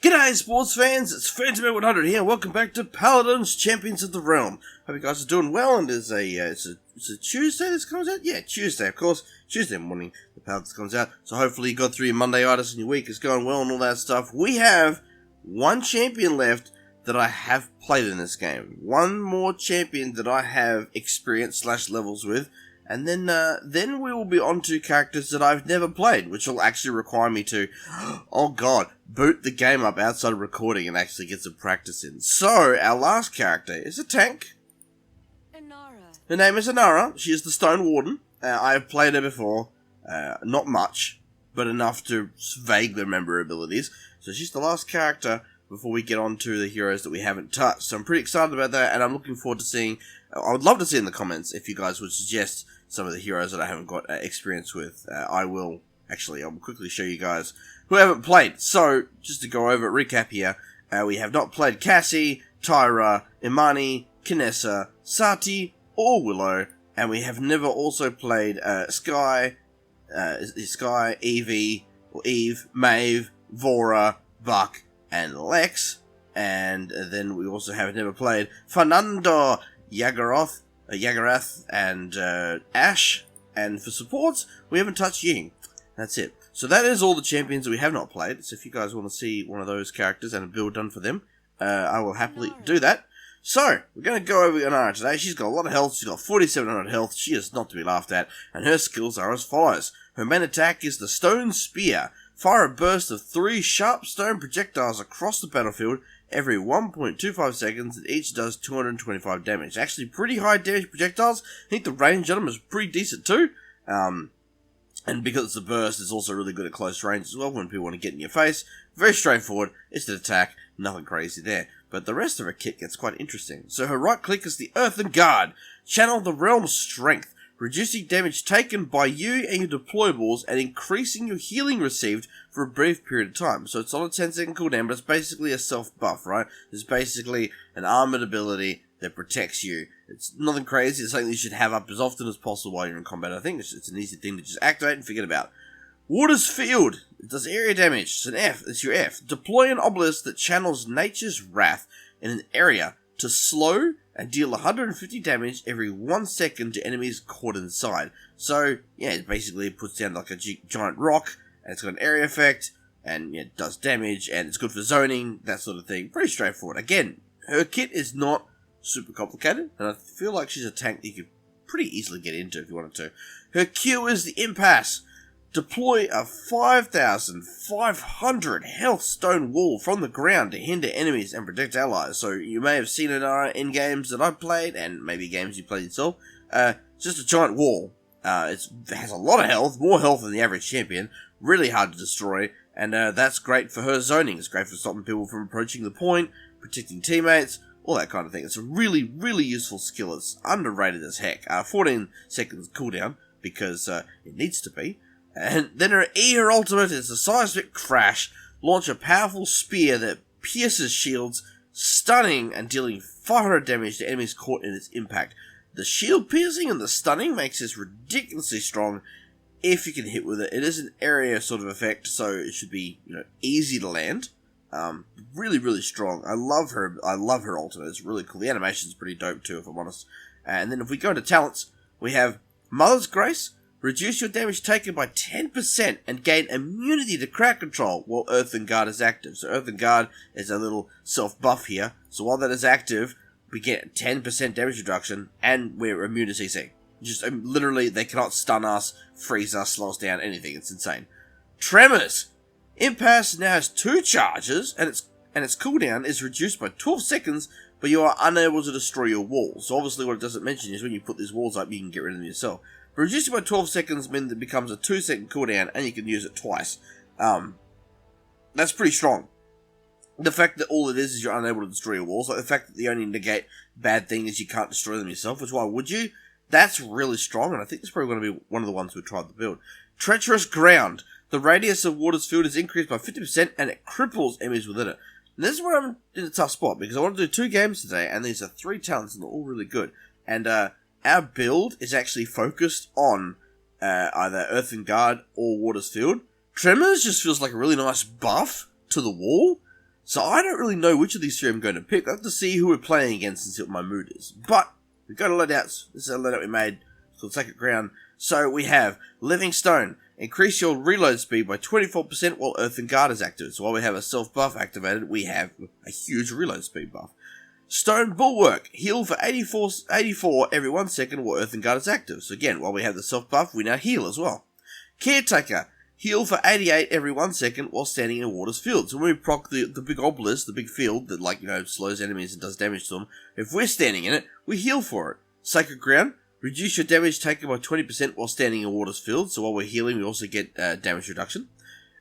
G'day sports fans, it's Phantom100 here, welcome back to Paladins, Champions of the Realm. Hope you guys are doing well, and it's a Tuesday this comes out? Yeah, Tuesday, of course. Tuesday morning, the Paladins comes out, so hopefully you got through your Monday-itis and your week is going well and all that stuff. We have one champion left that I have played in this game. One more champion that I have experience / levels with. And then we will be on to characters that I've never played, which will actually require me to, oh god, boot the game up outside of recording and actually get some practice in. So, our last character is a tank. Inara. Her name is Inara. She is the Stone Warden. I have played her before. Not much, but enough to vaguely remember her abilities. So she's the last character before we get on to the heroes that we haven't touched. So I'm pretty excited about that, and I'm looking forward to seeing... I would love to see in the comments if you guys would suggest some of the heroes that I haven't got experience with. I'll quickly show you guys who haven't played. So, just to go over, recap here, we have not played Cassie, Tyra, Imani, Kinessa, Sati, or Willow, and we have never also played Sky, Evie, or Eve, Maeve, Vora, Buck, and Lex, and then we also have never played Fernando, Yagarath, and Ash, and for supports, we haven't touched Ying. That's it. So that is all the champions that we have not played, so if you guys want to see one of those characters and a build done for them, I will happily do that. So, we're going to go over Inara today. She's got a lot of health, she's got 4700 health, she is not to be laughed at, and her skills are as follows. Her main attack is the Stone Spear. Fire a burst of 3 sharp stone projectiles across the battlefield every 1.25 seconds, and each does 225 damage. Actually, pretty high damage projectiles. I think the range on them is pretty decent too. And because it's a burst, it's also really good at close range as well when people want to get in your face. Very straightforward. It's an attack. Nothing crazy there. But the rest of her kit gets quite interesting. So her right click is the Earthen Guard. Channel the Realm's Strength, reducing damage taken by you and your deployables and increasing your healing received for a brief period of time. So it's on a 10-second cooldown, but it's basically a self-buff, right? It's basically an armored ability that protects you. It's nothing crazy. It's something you should have up as often as possible while you're in combat. I think it's an easy thing to just activate and forget about. Water's Field. It does area damage. It's an F. It's your F. Deploy an obelisk that channels Nature's Wrath in an area to slow and deal 150 damage every 1 second to enemies caught inside. So, yeah, it basically puts down like a giant rock, and it's got an area effect, and yeah, it does damage, and it's good for zoning, that sort of thing. Pretty straightforward. Again, her kit is not super complicated, and I feel like she's a tank that you could pretty easily get into if you wanted to. Her Q is the Impasse. Deploy a 5,500 health stone wall from the ground to hinder enemies and protect allies. So you may have seen it in games that I've played, and maybe games you played yourself. It's just a giant wall. It has a lot of health, more health than the average champion. Really hard to destroy, and that's great for her zoning. It's great for stopping people from approaching the point, protecting teammates, all that kind of thing. It's a really, really useful skill. It's underrated as heck. 14 seconds cooldown, because it needs to be. And then her E, her ultimate, is the Seismic Crash. Launch a powerful spear that pierces shields, stunning and dealing 500 damage to enemies caught in its impact. The shield piercing and the stunning makes this ridiculously strong if you can hit with it. It is an area sort of effect, so it should be, easy to land. Really, really strong. I love her ultimate. It's really cool. The animation's pretty dope too, if I'm honest. And then if we go into talents, we have Mother's Grace. Reduce your damage taken by 10% and gain immunity to crowd control while Earthen Guard is active. So Earthen Guard is a little self-buff here. So while that is active, we get 10% damage reduction and we're immune to CC. Just literally, they cannot stun us, freeze us, slow us down, anything. It's insane. Tremors. Impasse now has 2 charges and its cooldown is reduced by 12 seconds, but you are unable to destroy your walls. So obviously what it doesn't mention is when you put these walls up, you can get rid of them yourself. Reducing by 12 seconds means it becomes a 2-second cooldown, and you can use it twice. That's pretty strong. The fact that all it is you're unable to destroy your walls, like the fact that the only negate bad thing is you can't destroy them yourself, which why would you? That's really strong, and I think that's probably going to be one of the ones we tried to build. Treacherous Ground. The radius of Water's Field is increased by 50%, and it cripples enemies within it. And this is where I'm in a tough spot, because I want to do 2 games today, and these are 3 talents, and they're all really good. And, our build is actually focused on either Earthen Guard or Water's Field. Tremors just feels like a really nice buff to the wall. So I don't really know which of these three I'm going to pick. I have to see who we're playing against and see what my mood is. But we've got a loadouts. This is a loadout we made. It's called Sacred Ground. So we have Living Stone. Increase your reload speed by 24% while Earthen Guard is active. So while we have a self buff activated, we have a huge reload speed buff. Stone Bulwark. Heal for 84 every 1 second while Earthen Guard is active. So again, while we have the self buff, we now heal as well. Caretaker. Heal for 88 every 1 second while standing in a water's field. So when we proc the big obelisk, the big field that, like, slows enemies and does damage to them, if we're standing in it, we heal for it. Sacred Ground, reduce your damage taken by 20% while standing in a water's field. So while we're healing, we also get damage reduction.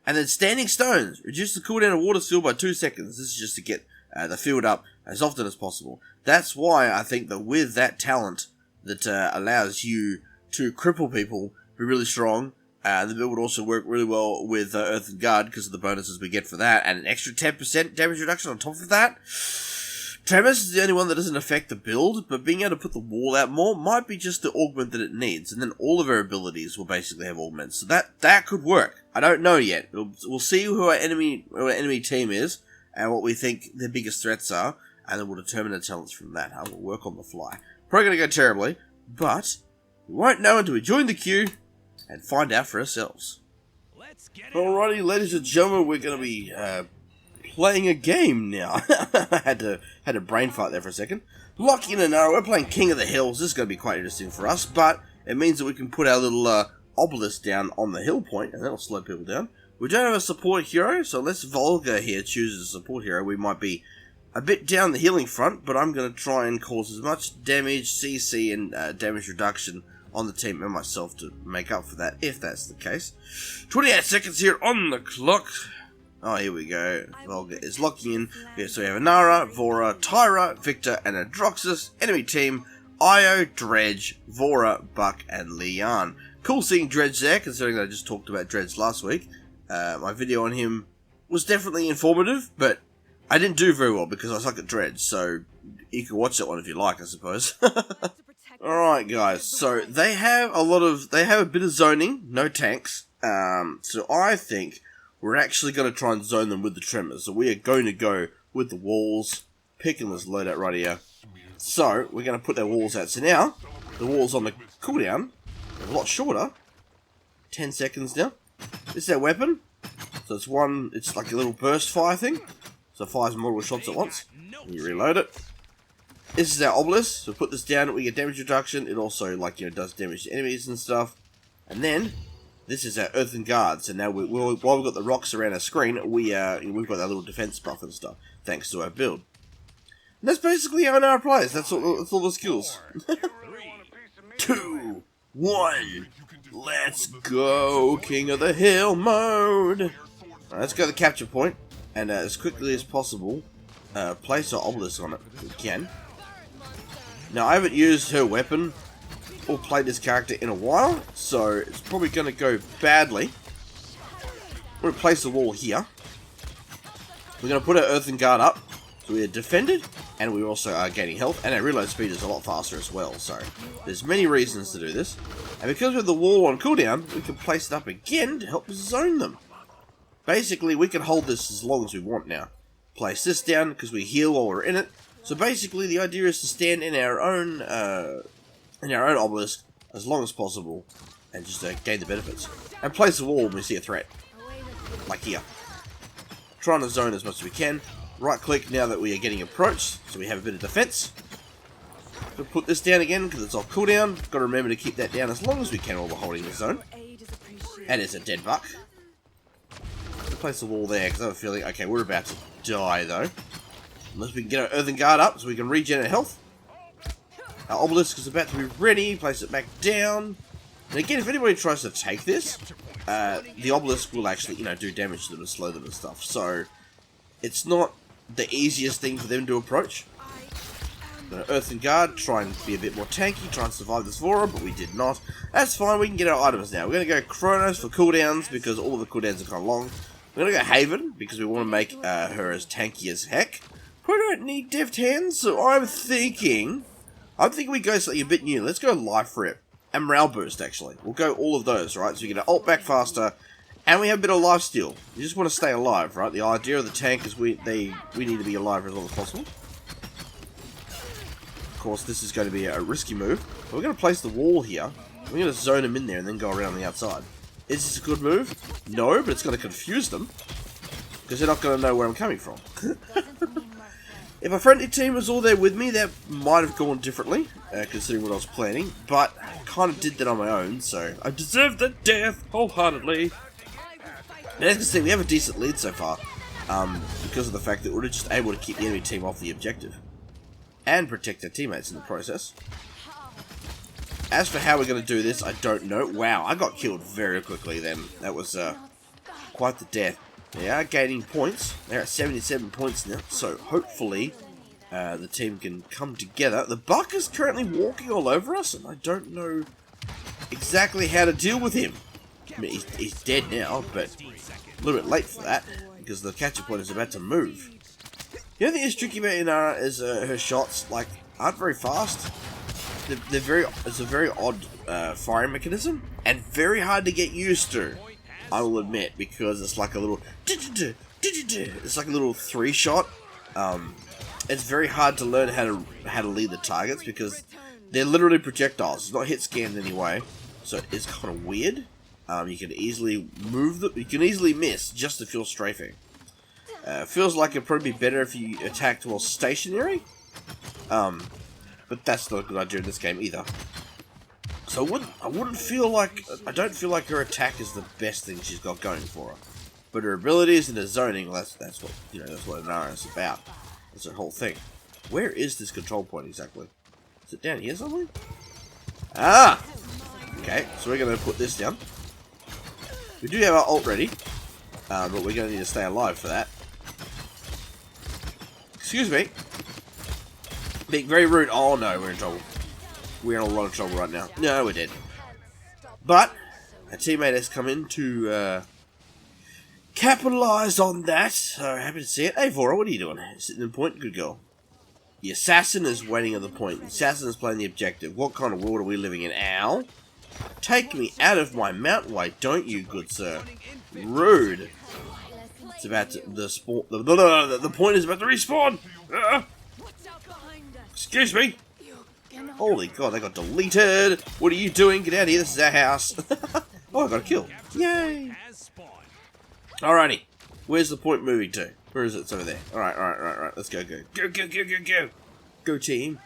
And then Standing Stones, reduce the cooldown of water's field by 2 seconds. This is just to get the field up as often as possible. That's why I think that with that talent that allows you to cripple people, be really strong. The build would also work really well with Earthen Guard because of the bonuses we get for that, and an extra 10% damage reduction on top of that. Tremors is the only one that doesn't affect the build, but being able to put the wall out more might be just the augment that it needs, and then all of our abilities will basically have augments. So that could work. I don't know yet. We'll see who our enemy team is, and what we think their biggest threats are, and then we'll determine the talents from that. We'll work on the fly. Probably going to go terribly, but we won't know until we join the queue and find out for ourselves. Alrighty, ladies and gentlemen, we're going to be playing a game now. I had a brain fart there for a second. Lock in Inara, we're playing King of the Hills. This is going to be quite interesting for us, but it means that we can put our little obelisk down on the hill point, and that'll slow people down. We don't have a support hero, so unless Volga here chooses a support hero, we might be a bit down the healing front, but I'm going to try and cause as much damage, CC, and damage reduction on the team and myself to make up for that, if that's the case. 28 seconds here on the clock. Oh, here we go. Volga is locking in. Yeah, so we have Inara, Vora, Tyra, Victor, and Adroxus. Enemy team, Io, Dredge, Vora, Buck, and Leon. Cool seeing Dredge there, considering that I just talked about Dredge last week. My video on him was definitely informative, but I didn't do very well because I suck at Dredge, so you can watch that one if you like, I suppose. Alright guys, so they have a bit of zoning, no tanks, so I think we're actually going to try and zone them with the tremors, so we are going to go with the walls, picking this loadout right here. So, we're going to put their walls out, so now, the walls on the cooldown, are a lot shorter, 10 seconds now. This is their weapon, so it's like a little burst fire thing, so it fires multiple shots at once, and you reload it. This is our obelisk, so put this down, we get damage reduction. It also, does damage to enemies and stuff. And then, this is our Earthen Guard. So now, while we've got the rocks around our screen, we've got that little defense buff and stuff, thanks to our build. And that's basically how Inara plays. That's all the skills. 2, 1, let's go, King of the Hill mode. Right, let's go to the capture point, and as quickly as possible, place our obelisk on it if we can. Now, I haven't used her weapon or played this character in a while, so it's probably going to go badly. We're going to place the wall here. We're going to put our Earthen Guard up, so we are defended, and we also are gaining health, and our reload speed is a lot faster as well, so there's many reasons to do this. And because we have the wall on cooldown, we can place it up again to help zone them. Basically, we can hold this as long as we want now. Place this down, because we heal while we're in it. So basically, the idea is to stand in our own obelisk as long as possible, and just gain the benefits. And place the wall when we see a threat, like here. Trying to zone as much as we can. Right click now that we are getting approached, so we have a bit of defense. We'll put this down again because it's off cooldown. Got to remember to keep that down as long as we can while we're holding the zone. And it's a dead buck. We'll place the wall there because I have a feeling, okay, we're about to die though. Unless we can get our Earthen Guard up so we can regen our health. Our obelisk is about to be ready. Place it back down. And again, if anybody tries to take this, the obelisk will actually, do damage to them and slow them and stuff. So, it's not the easiest thing for them to approach. Earthen Guard, try and be a bit more tanky, try and survive this Vora, but we did not. That's fine, we can get our items now. We're going to go Chronos for cooldowns, because all of the cooldowns are kind of long. We're going to go Haven, because we want to make her as tanky as heck. We don't need deft hands, so I'm thinking we go something a bit new. Let's go Life Rip and Morale Boost, actually. We'll go all of those, right? So we get an ult back faster, And we have a bit of lifesteal. You just want to stay alive, right? The idea of the tank is we need to be alive as long as possible. Of course, this is going to be a risky move. But we're going to place the wall here. We're going to zone them in there and then go around the outside. Is this a good move? No, but it's going to confuse them. Because they're not going to know where I'm coming from. If a friendly team was all there with me, that might have gone differently, considering what I was planning. But I kind of did that on my own, so I deserve the death wholeheartedly. And as you can see, we have a decent lead so far, because of the fact that we're just able to keep the enemy team off the objective. And protect their teammates in the process. As for how we're going to do this, I don't know. Wow, I got killed very quickly then. That was quite the death. They are gaining points. They're at 77 points now, so hopefully the team can come together. The Buck is currently walking all over us, and I don't know exactly how to deal with him. I mean, he's dead now, but a little bit late for that, because the catcher point is about to move. The only thing that's tricky about Inara is her shots, like, aren't very fast. It's a very odd firing mechanism, and very hard to get used to, I will admit, because it's like a little, it's like a little 3-shot. It's very hard to learn how to lead the targets, because they're literally projectiles. It's not hit scanned anyway, so it's kind of weird. You can easily move them. You can easily miss just if you're strafing. Feels like it'd probably be better if you attacked while stationary. But that's not a good idea in this game either. So I wouldn't feel like, I don't feel like her attack is the best thing she's got going for her. But her abilities and her zoning, well, that's what, you know, that's what Inara is about. That's her whole thing. Where is this control point exactly? Is it down here somewhere? Ah! Okay, so we're going to put this down. We do have our ult ready, but we're going to need to stay alive for that. Excuse me. Being very rude. Oh no, we're in trouble. We're in a lot of trouble right now. No, we're dead. But a teammate has come in to capitalise on that. So happy to see it. Hey Vora, what are you doing? Sitting in point? Good girl. The assassin is waiting at the point. The assassin is playing the objective. What kind of world are we living in? Ow. Take me out of my mount, why don't you, good sir? Rude. It's about to, the point is about to respawn. Excuse me. Holy god, they got deleted. What are you doing? Get out of here, this is our house. Oh, I got a kill. Yay. Alrighty. Where's the point moving to? Where is it? It's over there. Alright. Let's go. Go. Go team.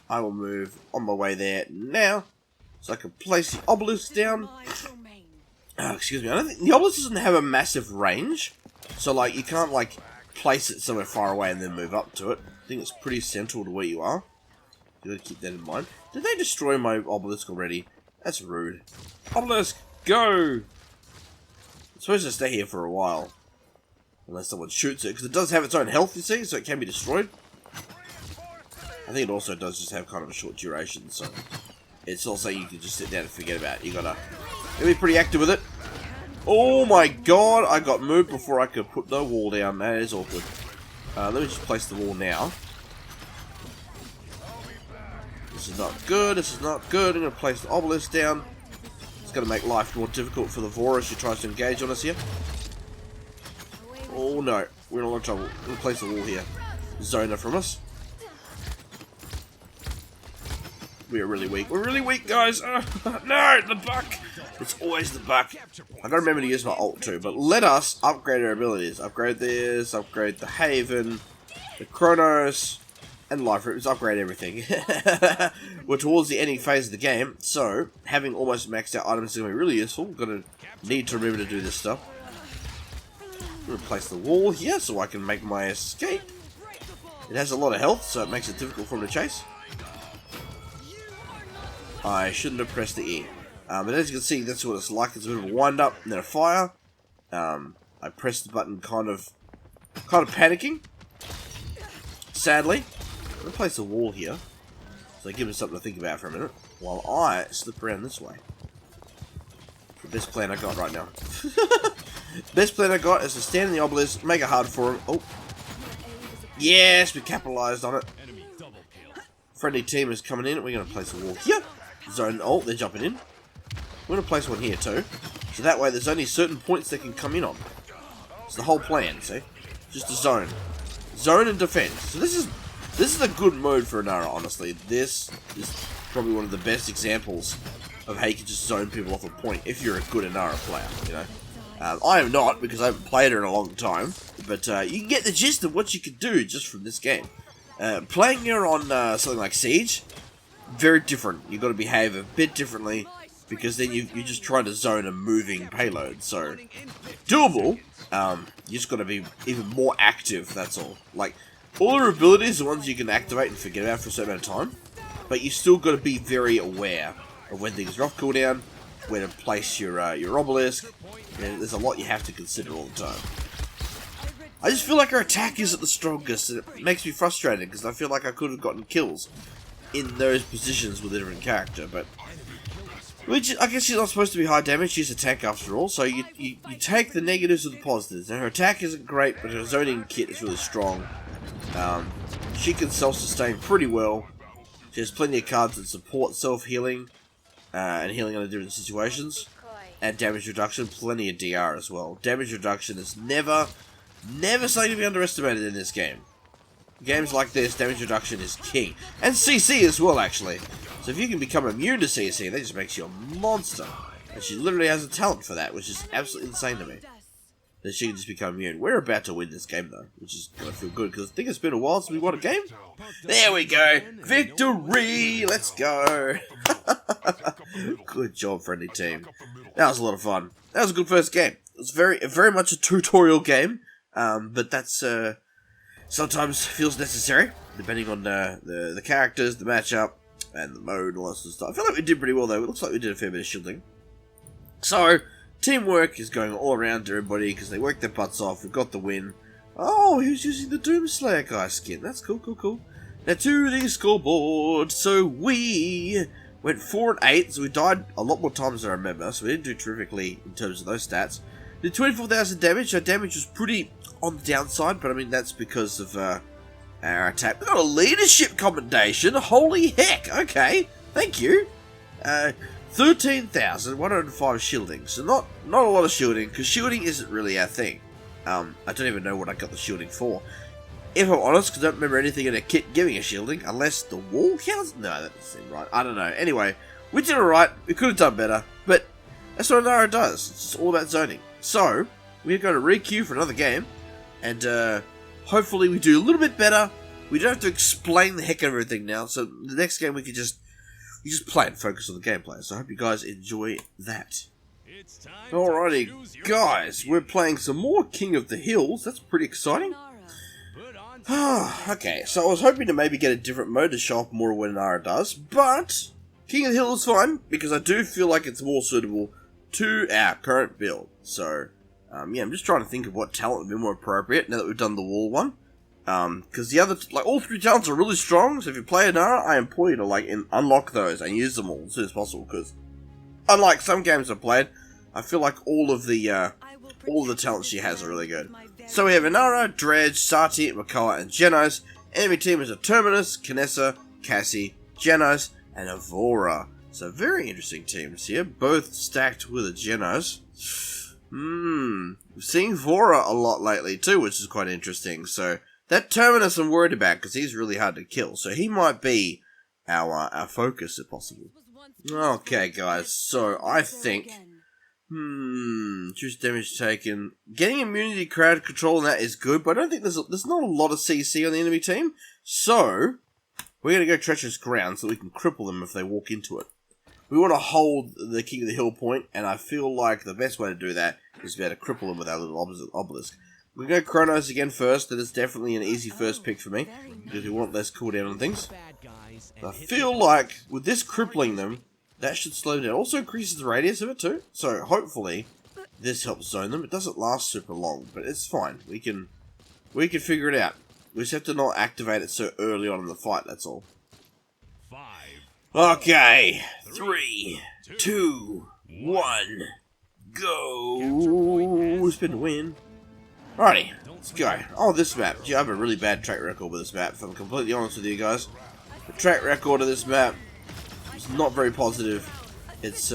I will move on my way there now. So I can place the obelisk down. Oh, excuse me. I don't think the obelisk doesn't have a massive range. So like you can't like place it somewhere far away and then move up to it. I think it's pretty central to where you are. You gotta keep that in mind. Did they destroy my obelisk already? That's rude. Obelisk, go! It's supposed to stay here for a while. Unless someone shoots it, because it does have its own health, you see, so it can be destroyed. I think it also does just have kind of a short duration, so it's also you can just sit down and forget about it. You gotta be pretty active with it. Oh my god, I got moved before I could put the wall down. That is awkward. Let me just place the wall now. This is not good, I'm going to place the obelisk down. It's going to make life more difficult for the Vora as she tries to engage on us here. Oh no, we're in a lot of trouble. I'm going to place the wall here. Zone her from us. We are really weak. We're really weak, guys. No, the Buck. It's always the Buck. I gotta remember to use my ult too, but let us upgrade our abilities. Upgrade this, upgrade the Haven, the Chronos, and Life Roots. Upgrade everything. We're towards the ending phase of the game, so having almost maxed out items is going to be really useful. We're going to need to remember to do this stuff. Replace the wall here so I can make my escape. It has a lot of health, so it makes it difficult for him to chase. I shouldn't have pressed the E. But as you can see, that's what it's like. It's a bit of a wind-up and then a fire. I pressed the button kind of panicking. Sadly. I'm going to place a wall here. So give us something to think about for a minute. While I slip around this way. The best plan I got right now. Best plan I got is to stand in the obelisk, make it hard for him. Oh. Yes, we capitalized on it. Friendly team is coming in. We're going to place a wall here. Zone ult, they're jumping in. We're going to place one here too. So that way there's only certain points they can come in on. It's the whole plan, see? Just a zone. Zone and defense. So this is a good mode for Inara, honestly. This is probably one of the best examples of how you can just zone people off a point if you're a good Inara player, you know. I am not, because I haven't played her in a long time, but you can get the gist of what you can do just from this game. Playing her on something like Siege, very different. You've got to behave a bit differently, because then you're just trying to zone a moving payload, so doable. You just got to be even more active, that's all. Like, all her abilities are ones you can activate and forget about for a certain amount of time, but you still got to be very aware of when things are off cooldown, where to place your obelisk. There's a lot you have to consider all the time. I just feel like her attack isn't the strongest, and it makes me frustrated, because I feel like I could have gotten kills in those positions with a different character, but which, I guess she's not supposed to be high damage, she's a tank after all, so you take the negatives with the positives. Now her attack isn't great, but her zoning kit is really strong. She can self-sustain pretty well. She has plenty of cards that support self-healing, and healing under different situations. And damage reduction, plenty of DR as well. Damage reduction is never something to be underestimated in this game. Games like this, damage reduction is king. And CC as well, actually. So if you can become immune to CC, that just makes you a monster. And she literally has a talent for that, which is absolutely insane to me. That she can just become immune. We're about to win this game, though, which is going to feel good, because I think it's been a while since we won a game. There we go! Victory! Let's go! Good job, friendly team. That was a lot of fun. That was a good first game. It was very much a tutorial game, but that's sometimes feels necessary, depending on the characters, the matchup, and the mode, and all that sort of stuff. I feel like we did pretty well, though. It looks like we did a fair bit of shielding. So, teamwork is going all around to everybody, because they worked their butts off. We got the win. Oh, he was using the Doomslayer guy skin. That's cool. Now to the scoreboard. So we went 4-8, so we died a lot more times than I remember, so we didn't do terrifically in terms of those stats. Did 24,000 damage. Our damage was pretty on the downside, but I mean that's because of our attack. We got a leadership commendation. Holy heck! Okay, thank you. 13,105 shielding. So not a lot of shielding, because shielding isn't really our thing. I don't even know what I got the shielding for. If I'm honest, because I don't remember anything in a kit giving a shielding, unless the wall counts? No, that doesn't seem right. I don't know. Anyway, we did alright. We could have done better, but that's what Inara does. It's just all about zoning. So, we're going to re-queue for another game, and hopefully we do a little bit better. We don't have to explain the heck of everything now, so the next game we just play and focus on the gameplay. So I hope you guys enjoy that. Alrighty, guys, we're playing some more King of the Hills. That's pretty exciting. Okay, so I was hoping to maybe get a different mode to show off more of what Inara does, but King of the Hill is fine, because I do feel like it's more suitable to our current build. So, yeah, I'm just trying to think of what talent would be more appropriate now that we've done the wall one. Because the other, like, all three talents are really strong, so if you play Inara, I implore you to, like, unlock those and use them all as soon as possible, because unlike some games I've played, I feel like all of the talents she has are really good. So we have Inara, Dredge, Sati, Makoa, and Genos. Enemy team is a Terminus, Kinessa, Cassie, Genos, and Evora. So very interesting teams here, both stacked with a Genos. We've seen Evora a lot lately too, which is quite interesting. So that Terminus I'm worried about, because he's really hard to kill. So he might be our focus if possible. Okay, guys, so I think... choose damage taken. Getting immunity crowd control on that is good, but I don't think there's not a lot of CC on the enemy team. So, we're going to go treacherous ground so we can cripple them if they walk into it. We want to hold the King of the Hill point, and I feel like the best way to do that is to be able to cripple them with our little obelisk. We're going to go Chronos again first. That is definitely an easy first pick for me, because we want less cooldown on things. I feel like with this crippling them, that should slow down. Also increases the radius of it too. So hopefully this helps zone them. It doesn't last super long, but it's fine. We can figure it out. We just have to not activate it so early on in the fight, that's all. Okay. 3, 2, 1. Go. Spin to win. Alrighty, let's go. Oh, this map. Gee, I have a really bad track record with this map, if I'm completely honest with you guys. The track record of this map, it's not very positive. It's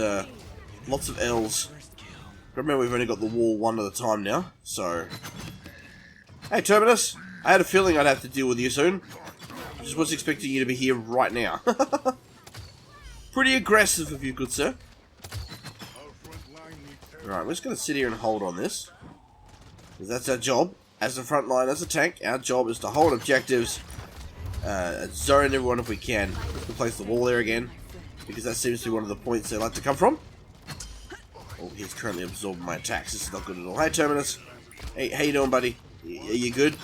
lots of L's. Remember, we've only got the wall one at a time now, so... Hey, Terminus! I had a feeling I'd have to deal with you soon. I just wasn't expecting you to be here right now. Pretty aggressive of you, good sir. Right, we're just going to sit here and hold on this. Because that's our job. As the front line, as a tank, our job is to hold objectives. Zone everyone if we can. Let's place the wall there again. Because that seems to be one of the points they like to come from. Oh, he's currently absorbing my attacks. This is not good at all. Hey, Terminus. Hey, how you doing, buddy? Are you good?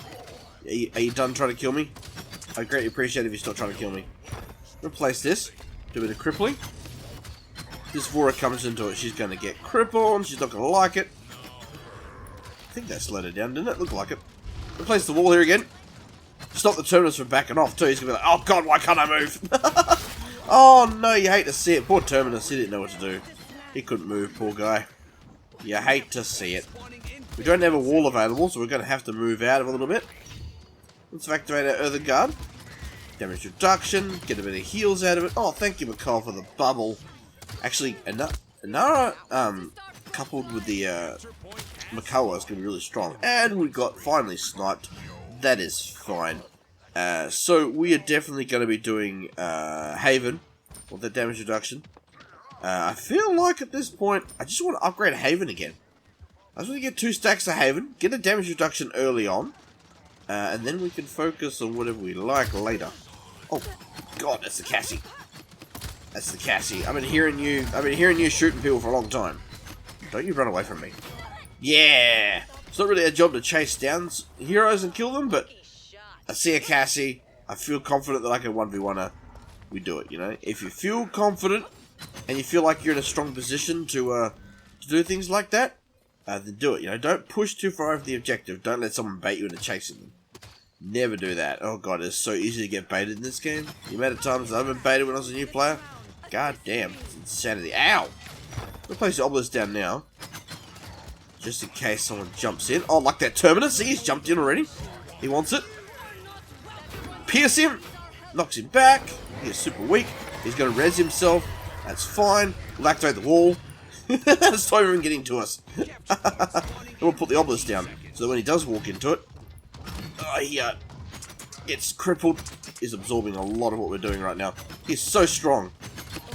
Are you done trying to kill me? I'd greatly appreciate it if you stop trying to kill me. Replace this. Do a bit of crippling. This Vora comes into it. She's going to get crippled. She's not going to like it. I think that slowed her down, didn't it? Looked like it. Replace the wall here again. Stop the Terminus from backing off, too. He's going to be like, oh, God, why can't I move? Oh, no, you hate to see it. Poor Terminus. He didn't know what to do. He couldn't move, poor guy. You hate to see it. We don't have a wall available, so we're going to have to move out of a little bit. Let's activate our Earthen Guard. Damage reduction. Get a bit of heals out of it. Oh, thank you, McCall, for the bubble. Actually, Inara, coupled with the Makoa is going to be really strong. And we got finally sniped. That is fine. So we are definitely going to be doing Haven with the damage reduction. I feel like at this point, I just want to upgrade Haven again. I just want to get 2 stacks of Haven, get a damage reduction early on, and then we can focus on whatever we like later. Oh, God, that's the Cassie. That's the Cassie. I've been hearing you shooting people for a long time. Don't you run away from me. Yeah! It's not really our job to chase down heroes and kill them, but I see a Cassie. I feel confident that I can 1v1 her. We do it, you know? If you feel confident and you feel like you're in a strong position to do things like that, then do it, you know? Don't push too far over the objective. Don't let someone bait you into chasing them. Never do that. Oh god, it's so easy to get baited in this game. The amount of times I've been baited when I was a new player, god damn, it's insanity. Ow! We'll place the obelisk down now, just in case someone jumps in. Oh, like that Terminus, see, he's jumped in already. He wants it. Pierce him, knocks him back. He's super weak. He's going to res himself. That's fine. We'll activate the wall. That's not even getting to us. Then we'll put the obelisk down, so that when he does walk into it, he gets crippled. He's absorbing a lot of what we're doing right now. He's so strong.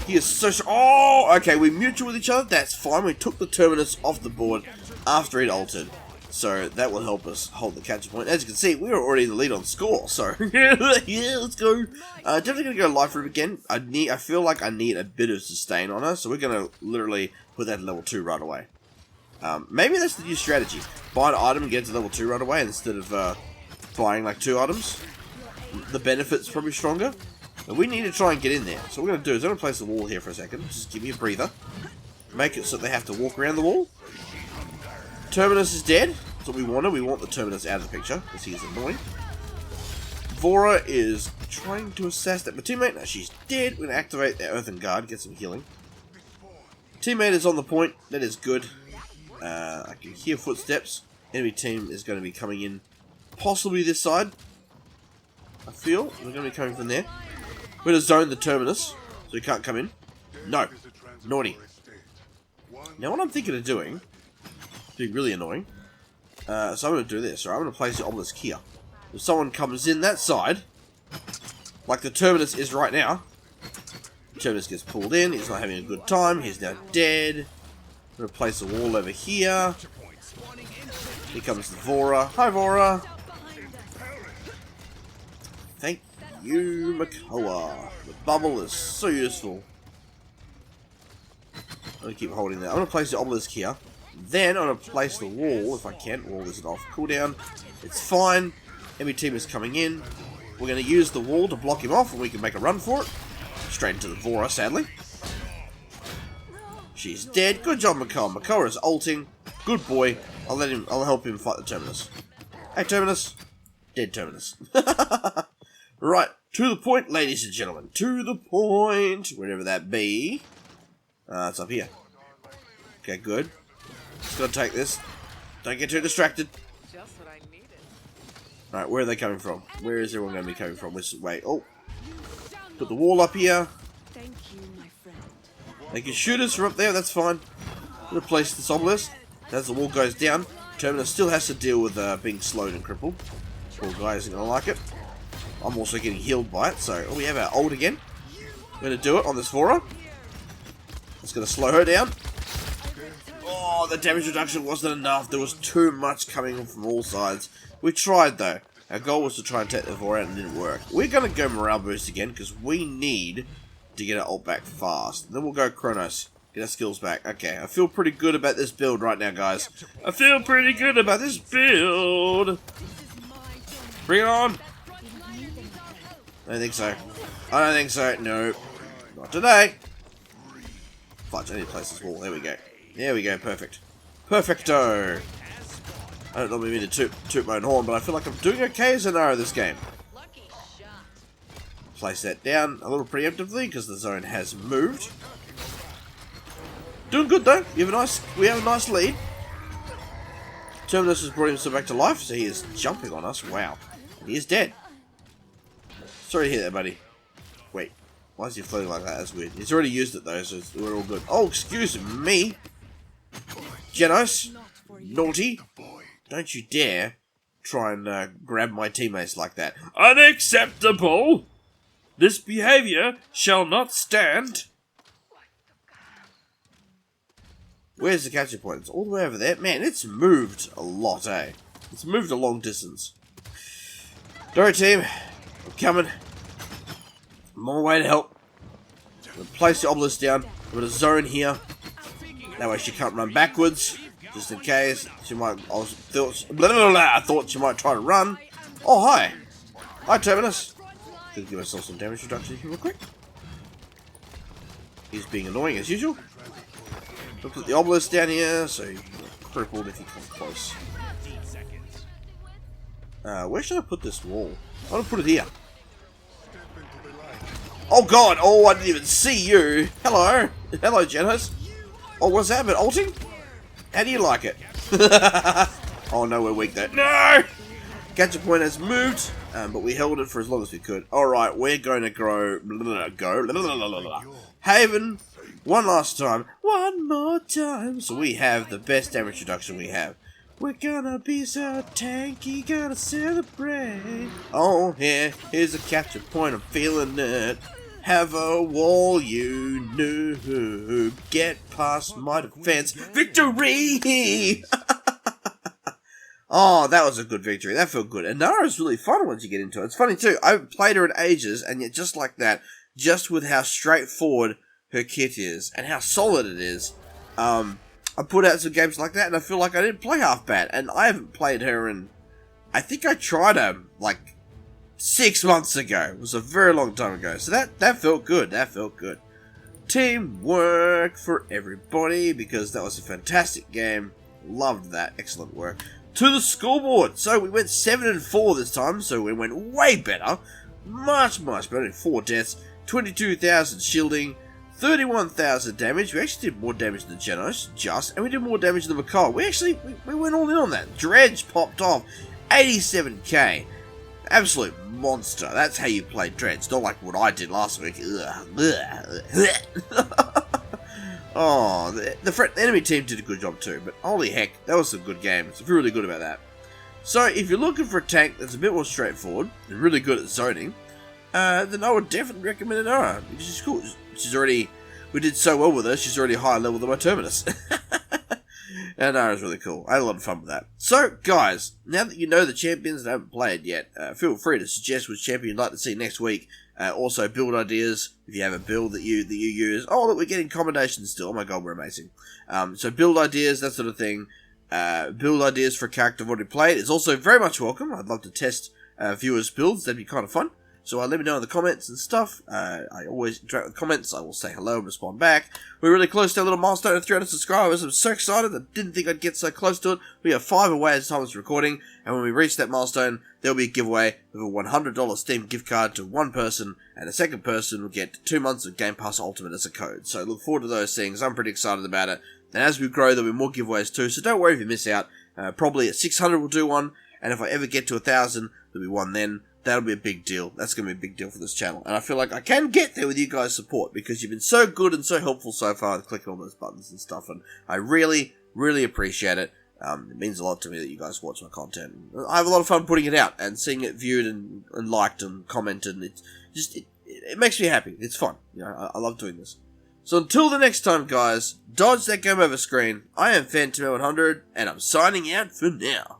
He is so strong. Oh, okay, we mutual with each other. That's fine. We took the Terminus off the board after it altered. So that will help us hold the catch point. As you can see, we are already in the lead on score. So yeah, let's go. Definitely gonna go life room again. I feel like I need a bit of sustain on her, so we're gonna literally put that at level 2 right away. Maybe that's the new strategy. Buy an item and get to level 2 right away instead of buying like 2 items. The benefit's probably stronger. But we need to try and get in there. So what we're gonna do is I'm gonna place the wall here for a second. Just give me a breather. Make it so they have to walk around the wall. Terminus is dead. That's what we wanted. We want the Terminus out of the picture, because he is annoying. Vora is trying to assassinate my teammate. Now she's dead. We're going to activate the Earthen Guard, get some healing. Teammate is on the point. That is good. I can hear footsteps. Enemy team is going to be coming in, possibly this side. I feel. We're going to be coming from there. We're going to zone the Terminus, so he can't come in. No. Naughty. Now what I'm thinking of doing, being really annoying. So I'm going to do this. Right? I'm going to place the obelisk here. If someone comes in that side, like the Terminus is right now, the Terminus gets pulled in. He's not having a good time. He's now dead. I'm going to place a wall over here. Here comes the Vora. Hi, Vora. Thank you, Makoa. The bubble is so useful. I'm going to keep holding that. I'm going to place the obelisk here. Then I'm going to place the wall, if I can. Wall isn't off cooldown. It's fine. Enemy team is coming in. We're going to use the wall to block him off, and we can make a run for it. Straight into the Vora, sadly. She's dead. Good job, Makoa. Makoa is ulting. Good boy. I'll help him fight the Terminus. Hey, Terminus. Dead Terminus. Right. To the point, ladies and gentlemen. To the point. Wherever that be. It's up here. Okay, good. Just gotta take this. Don't get too distracted. Just what I needed. Alright, where are they coming from? Where is everyone going to be coming from? Wait, oh. Put the wall up here. Thank you, my friend. They can shoot us from up there, that's fine. I'm going to place this obelisk. As the wall goes down, Terminus still has to deal with being slowed and crippled. Poor guy isn't going to like it. I'm also getting healed by it, so we have our ult again. We're going to do it on this Vora. It's going to slow her down. Oh, the damage reduction wasn't enough. There was too much coming in from all sides. We tried though. Our goal was to try and take the Vora out and it didn't work. We're going to go morale boost again because we need to get our ult back fast. And then we'll go Chronos. Get our skills back. Okay, I feel pretty good about this build right now, guys. I feel pretty good about this build. Bring it on. I don't think so. I don't think so. No. Not today. Fudge, I need to place this wall. There we go. There we go. Perfect. Perfecto. I don't normally mean to toot my own horn, but I feel like I'm doing okay as Inara this game. Place that down a little preemptively because the zone has moved. Doing good though. We have a nice lead. Terminus has brought himself back to life, so he is jumping on us. Wow. And he is dead. Sorry to hear that, buddy. Wait. Why is he floating like that? That's weird. He's already used it though, so we're all good. Oh, excuse me. Genos. Naughty. Don't you dare try and grab my teammates like that. Unacceptable! This behavior shall not stand. Where's the capture point? It's all the way over there. Man, it's moved a lot, eh? It's moved a long distance. Sorry, team. I'm coming. I'm on my way to help. I'm going to place the obelisk down. I'm going to zone here. That way she can't run backwards. Just in case. She might... I thought she might try to run. Oh, hi. Hi, Terminus. Gonna give myself some damage reduction here real quick. He's being annoying as usual. I'll put the obelisk down here, so you're crippled if you come close. Where should I put this wall? I want to put it here. Oh god! Oh, I didn't even see you! Hello! Hello, Genos! Oh, what's that about ulting? How do you like it? Oh no, we're weak though. No! Capture point has moved, but we held it for as long as we could. Alright, we're going to go Haven, one last time, one more time. So we have the best damage reduction we have. We're gonna be so tanky, gonna celebrate. Oh, here's a capture point, I'm feeling it. Have a wall, you noob. Get past my defense. Victory! Oh, that was a good victory. That felt good. And Nara's really fun once you get into it. It's funny too. I haven't played her in ages, and yet just like that, just with how straightforward her kit is, and how solid it is, I put out some games like that, and I feel like I didn't play half bad. And I haven't played her in... I think I tried her, like, 6 months ago. It was a very long time ago. So that felt good. That felt good. Teamwork for everybody, because that was a fantastic game. Loved that. Excellent work. To the scoreboard. So we went 7-4 this time, so we went way better. Much better. 4 deaths, 22,000 shielding, 31,000 damage. We actually did more damage than Genos, and we did more damage than McCall. We went all in on that. Dredge popped off, 87k. Absolute monster. That's how you play Dredge, not like what I did last week. Oh, the enemy team did a good job too, but holy heck, that was a good game. So I feel really good about that. So if you're looking for a tank that's a bit more straightforward and really good at zoning, then I would definitely recommend Inara, because she's cool. We did so well with her, she's already higher level than my Terminus. And Inara's really cool. I had a lot of fun with that. So, guys, now that you know the champions that haven't played yet, feel free to suggest which champion you'd like to see next week. Also, build ideas, if you have a build that you use. Oh, look, we're getting commendations still. Oh my god, we're amazing. So, build ideas, that sort of thing. Build ideas for a character I've already played is also very much welcome. I'd love to test viewers' builds. That'd be kind of fun. So let me know in the comments and stuff. I always interact with comments. I will say hello and respond back. We're really close to our little milestone of 300 subscribers. I'm so excited. I didn't think I'd get so close to it. We are 5 away at the time of this recording. And when we reach that milestone, there'll be a giveaway of a $100 Steam gift card to one person. And the second person will get 2 months of Game Pass Ultimate as a code. So look forward to those things. I'm pretty excited about it. And as we grow, there'll be more giveaways too. So don't worry if you miss out. Probably at 600 we'll do one. And if I ever get to 1,000, there'll be one then. that'll be a big deal. That's going to be a big deal for this channel. And I feel like I can get there with you guys' support because you've been so good and so helpful so far with clicking on those buttons and stuff. And I really, really appreciate it. It means a lot to me that you guys watch my content. I have a lot of fun putting it out and seeing it viewed and liked and commented. And it makes me happy. It's fun. I love doing this. So until the next time, guys, dodge that game over screen. I am Phantom 100, and I'm signing out for now.